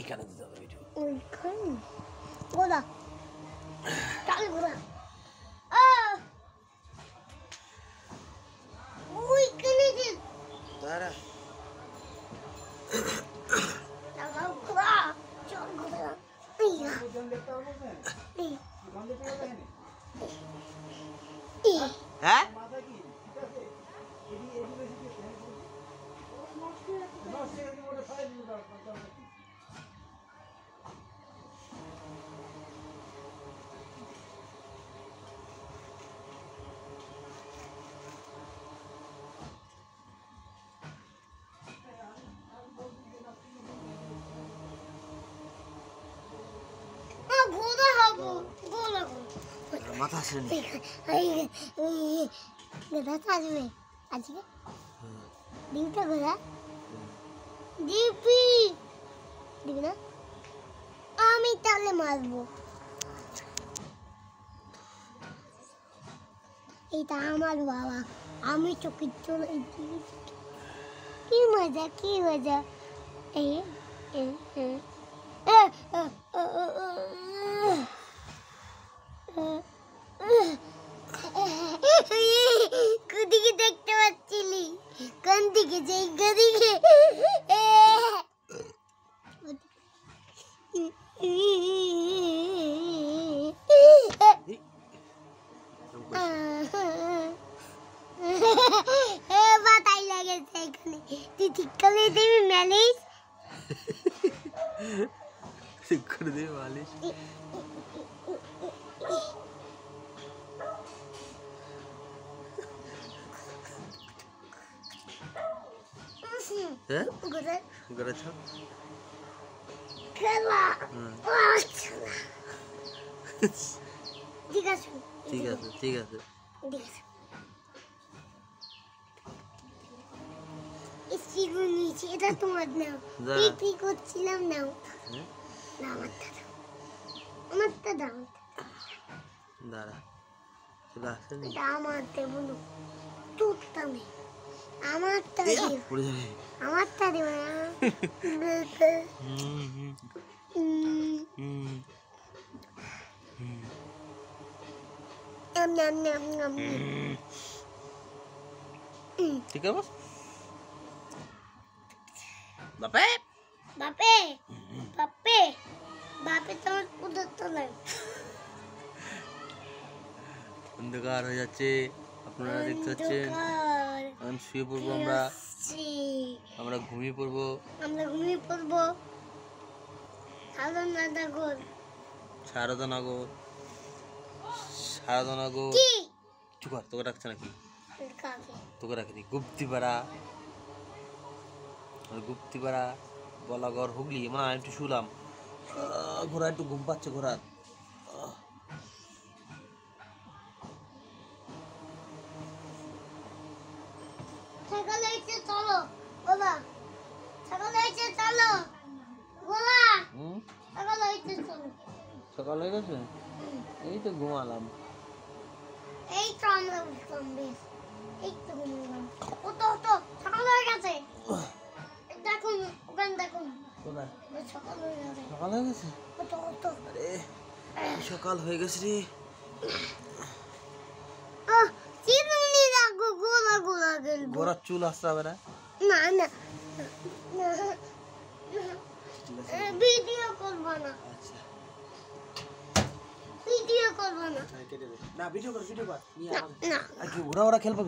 এখানে দিতে হবে ভিডিও ওইখানে গোলা কাল গোলা ওইখানে যে দাঁড়া লাগাও গোলা চল গোলা হ্যাঁ মাথা আসলে নি গদা আসবে আজকে ডিউটা গদা ডিপি দিবি না আমি তাহলে মারবো এটা আমার বাবা আমি চোখে চলে কি মজা এই কুদিকে দেখতে পাচ্ছিলি কোন দিকে যাই গদিকে বাতাই লাগেছে এখানে তুই ঠিক করে দিবি ম্যালিশ ঠিক করে দিবি মালিশ হ্যাঁ গড়ে ছাপ খেলা ঠিক আছে ঠিক আছে ঠিক আছে ঠিক আছে ইসিগু নিচে এটা তোমার নাও পিপি করছিলাম নাও না আমারটা দাও দাঁড়া চলে আসে নি আমারটা বলো তুতটা নেই আমারটা পড়ে যাবে আমারটা দেব ঠিক আছে বাপে বাপে বাপে বাপে তোমার উদর তোলে অন্ধকার হয়ে যাচ্ছে আপনারা দেখতে পাচ্ছেন এখন শুয়ে পড়বো আমরা ঘুমিয়ে পড়বো সারদানগর চুকার তোকে ডাকছে নাকি তোকে রাখিনি গুপ্তিপাড়া বলাগড় হুগলি মানে আমি একটু শুলাম ঘোড়া একটু ঘুম পাচ্ছে ঘোড়ার সকাল হয়ে গেছে এই তো ঘুমালাম এই তো আমরা উঠলাম বেশ এই তো ঘুমালাম তো সকাল হয়ে গেছে দেখুন ওখানে দেখুন সকাল হয়ে গেছে আরে সকাল হয়ে গেছে রে চিরুনি রাখো গোলা গেল গোড়ার চুল আসতে হবে না না ভিডিও করব না আচ্ছা ভিডিও করব না না ভিডিও কর না আর কি ওরা খেলবে